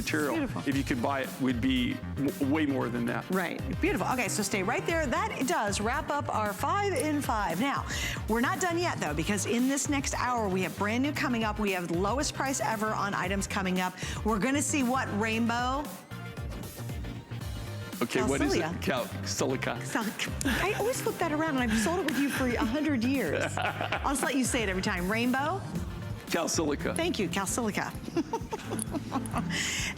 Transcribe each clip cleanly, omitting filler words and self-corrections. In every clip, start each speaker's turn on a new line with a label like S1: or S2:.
S1: material.
S2: Beautiful.
S1: If you could buy it, would be way more than that.
S2: Right, beautiful. Okay, so stay right there. That does wrap up our 5 in 5. Now, we're not done yet though, because in this next hour, we have brand new coming up. We have the lowest price ever on items coming up. We're gonna see what rainbow.
S1: Okay, what is it? Silica.
S2: I always flip that around, and I've sold it with you for 100 years. I'll just let you say it every time. Rainbow.
S1: Calsilica.
S2: Thank you, Calsilica.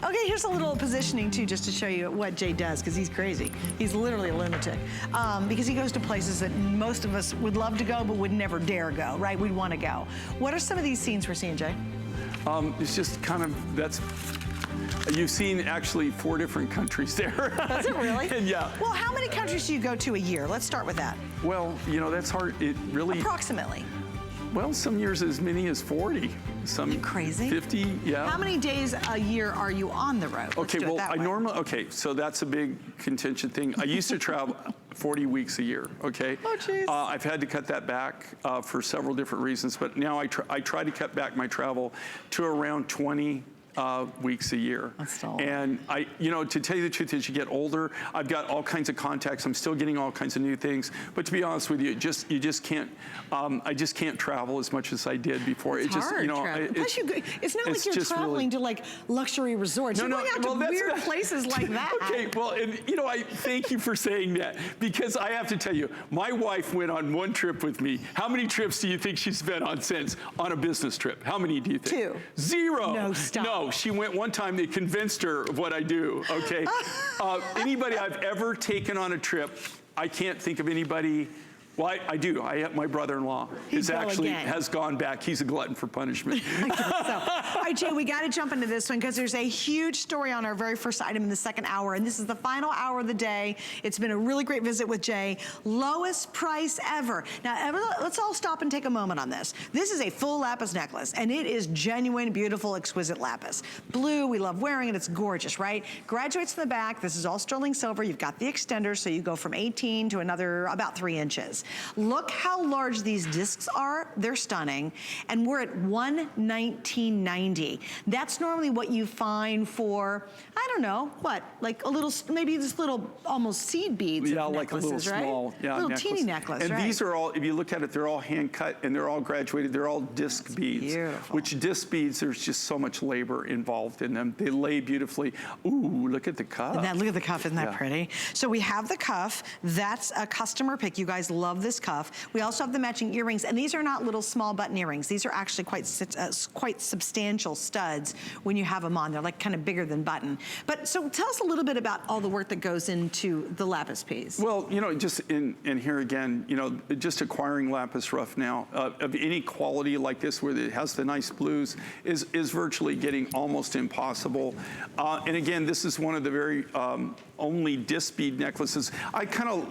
S2: Okay, here's a little positioning too, just to show you what Jay does, because he's crazy. He's literally a lunatic. Because he goes to places that most of us would love to go, but would never dare go, right? We'd want to go. What are some of these scenes we're seeing, Jay?
S1: It's just kind of, you've seen actually 4 different countries there.
S2: Does it really?
S1: And yeah.
S2: Well, how many countries do you go to a year? Let's start with that.
S1: Well, you know, that's hard. It really...
S2: Approximately.
S1: Well, some years as many as 40. Some
S2: crazy.
S1: 50, yeah.
S2: How many days a year are you on the road?
S1: Okay, well, so that's a big contention thing. I used to travel 40 weeks a year, okay?
S2: Oh, jeez.
S1: I've had to cut that back for several different reasons, but now I try to cut back my travel to around 20 weeks a year. And you know, to tell you the truth, as you get older, I've got all kinds of contacts. I'm still getting all kinds of new things. But to be honest with you, you just can't. I just can't travel as much as I did before.
S2: It's hard, you know, plus it's not like you're traveling to like luxury resorts. You're going out to weird places like that.
S1: Okay, well, and you know, I thank you for saying that, because I have to tell you, my wife went on one trip with me. How many trips do you think she's been on since on a business trip? How many do you think?
S2: 2.
S1: 0.
S2: No, stop.
S1: No. She went one time, they convinced her of what I do, okay? Anybody I've ever taken on a trip, I can't think of anybody. Well, I do. My brother-in-law has gone back. He's a glutton for punishment.
S2: I guess so. All right, Jay, we got to jump into this one because there's a huge story on our very first item in the second hour, and this is the final hour of the day. It's been a really great visit with Jay. Lowest price ever. Now, let's all stop and take a moment on this. This is a full lapis necklace, and it is genuine, beautiful, exquisite lapis. Blue, we love wearing it. It's gorgeous, right? Graduates in the back. This is all sterling silver. You've got the extender, so you go from 18 to another about 3 inches. Look how large these discs are. They're stunning. And we're at $119.90. That's normally what you find for, I don't know, what? Like a little, maybe this little almost seed beads
S1: of
S2: necklaces,
S1: like a little small,
S2: little teeny necklace,
S1: and these are all, if you look at it, they're all hand cut and they're all graduated. They're all disc beads.
S2: Beautiful.
S1: Which disc beads, there's just so much labor involved in them. They lay beautifully. Ooh, look at the cuff.
S2: Look at the cuff, isn't that pretty? So we have the cuff. That's a customer pick. You guys love this cuff. We also have the matching earrings, and these are not little small button earrings. These are actually quite substantial studs when you have them on. They're like kind of bigger than button. But so tell us a little bit about all the work that goes into the lapis piece.
S1: Well, you know, just in here again, you know, just acquiring lapis rough now of any quality like this, where it has the nice blues, is virtually getting almost impossible. And again, this is one of the very only disc bead necklaces.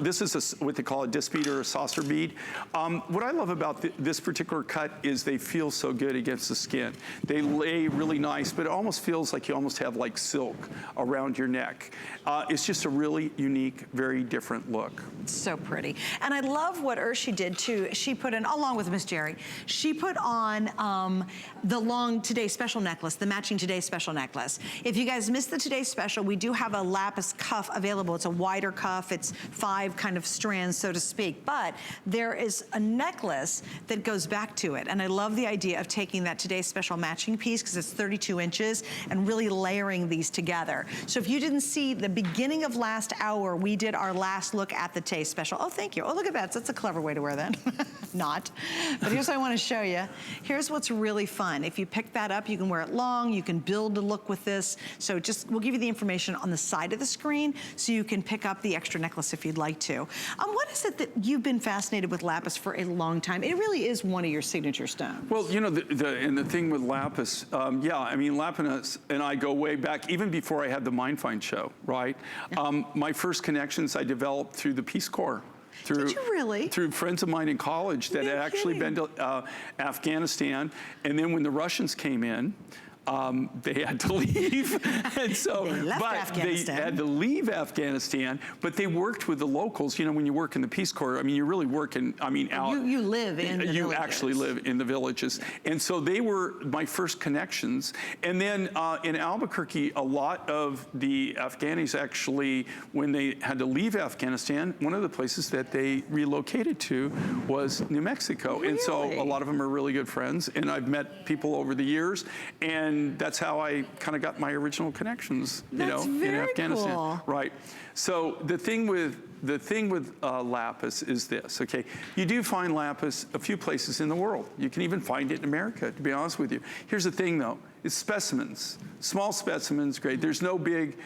S1: This is what they call a disc bead or a saucer bead. What I love about this particular cut is they feel so good against the skin. They lay really nice, but it almost feels like you almost have like silk around your neck. It's just a really unique, very different look.
S2: It's so pretty. And I love what Urshi did too. She put in, along with Miss Jerry, she put on the long Today Special necklace, the matching Today Special necklace. If you guys missed the Today Special, we do have a lapis cuff available. It's a wider cuff. It's 5 kind of strands, so to speak. But there is a necklace that goes back to it. And I love the idea of taking that Today Special matching piece, because it's 32 inches, and really layering these together. So if you didn't see the beginning of last hour, we did our last look at the Today Special. Oh, thank you. Oh, look at that. That's a clever way to wear that. Not. But here's what I want to show you. Here's what's really fun. If you pick that up, you can wear it long. You can build a look with this. So we'll give you the information on the side of the screen so you can pick up the extra necklace if you'd like to. What is it that you've been fascinated with lapis for a long time? It really is one of your signature stones.
S1: Well, you know, the thing with lapis, yeah, I mean, Lapis and I go way back, even before I had the Mind Find show, right? Yeah. My first connections I developed through the Peace Corps.
S2: Did you really?
S1: Through friends of mine in college that had actually been to Afghanistan. And then when the Russians came in, they had to leave. And so,
S2: They left
S1: but
S2: Afghanistan.
S1: they had to leave Afghanistan, but they worked with the locals. You know, when you work in the Peace Corps, I mean, you're really working, I mean, out.
S2: You live in the
S1: You
S2: villages.
S1: actually live in the villages. And so they were my first connections. And then in Albuquerque, a lot of the Afghanis actually, when they had to leave Afghanistan, one of the places that they relocated to was New Mexico. And so a lot of them are really good friends. And I've met people over the years. And that's how I kind of got my original connections, you know, in Afghanistan.
S2: Cool.
S1: Right. So the thing with lapis is this, okay? You do find lapis a few places in the world. You can even find it in America, to be honest with you. Here's the thing, though. It's specimens. Small specimens, great. There's no big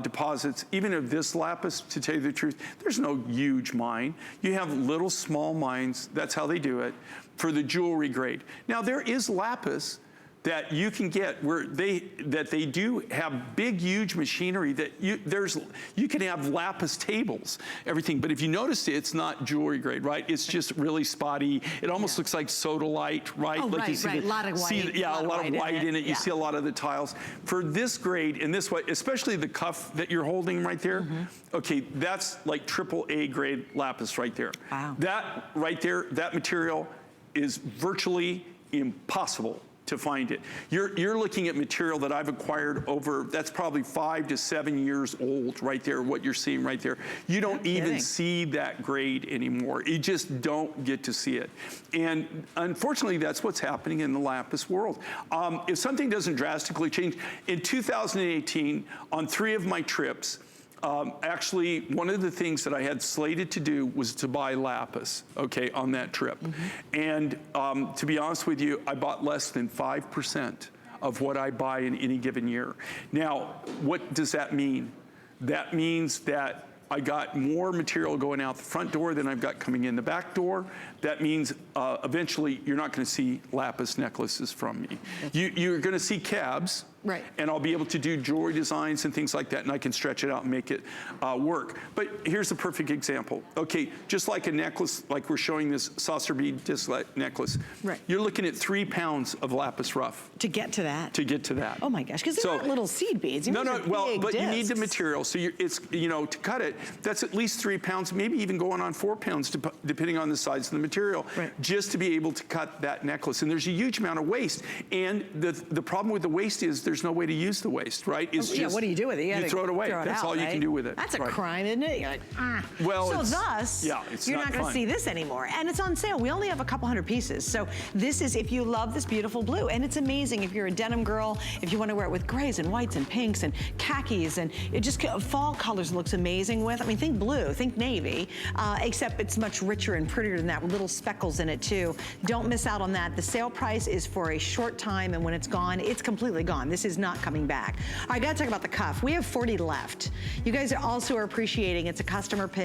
S1: deposits. Even of this lapis, to tell you the truth, there's no huge mine. You have little small mines. That's how they do it for the jewelry grade. Now, there is lapis that you can get where they do have big, huge machinery that you can have lapis tables, everything. But if you notice, it's not jewelry grade, right? It's just really spotty. It almost looks like sodalite, right?
S2: Oh,
S1: like
S2: right,
S1: you see
S2: right. A lot of white.
S1: Yeah, a lot of white in it. You
S2: Yeah.
S1: see a lot of the tiles. For this grade and this way, especially the cuff that you're holding right there, okay, that's like AAA grade lapis right there.
S2: Wow.
S1: That right there, that material is virtually impossible to find it. You're looking at material that I've acquired over, that's probably 5 to 7 years old right there, what you're seeing right there. You don't even see that grade anymore. You just don't get to see it. And unfortunately, that's what's happening in the lapis world. If something doesn't drastically change, in 2018, on 3 of my trips, actually, one of the things that I had slated to do was to buy lapis, okay, on that trip. And to be honest with you, I bought less than 5% of what I buy in any given year. Now, what does that mean? That means that I got more material going out the front door than I've got coming in the back door. That means eventually you're not going to see lapis necklaces from me. You're going to see cabs.
S2: Right.
S1: And I'll be able to do jewelry designs and things like that, and I can stretch it out and make it work. But here's a perfect example. Okay, just like a necklace, like we're showing this saucer bead disc necklace.
S2: Right.
S1: You're looking at 3 pounds of lapis rough.
S2: To get to that.
S1: To get to that.
S2: Oh my gosh, because they're not little seed beads.
S1: No, well, but
S2: discs.
S1: you need the material. So it's, you know, to cut it, that's at least 3 pounds, maybe even going on 4 pounds, depending on the size of the material, just to be able to cut that necklace. And there's a huge amount of waste. And the problem with the waste is there's no way to use the waste, right? It's just,
S2: what do you do with it?
S1: You throw it away. That's all you can do with it.
S2: That's a crime, isn't it? You're like,
S1: Well,
S2: so thus, you're not going to see this anymore. And it's on sale. We only have a couple hundred pieces. So this is, if you love this beautiful blue, and it's amazing if you're a denim girl, if you want to wear it with grays and whites and pinks and khakis, and it just, fall colors looks amazing with. I mean, think blue, think navy, except it's much richer and prettier than that with little speckles in it too. Don't miss out on that. The sale price is for a short time, and when it's gone, it's completely gone. This is not coming back. I got to talk about the cuff. We have 40 left. You guys also are appreciating, it's a customer pick.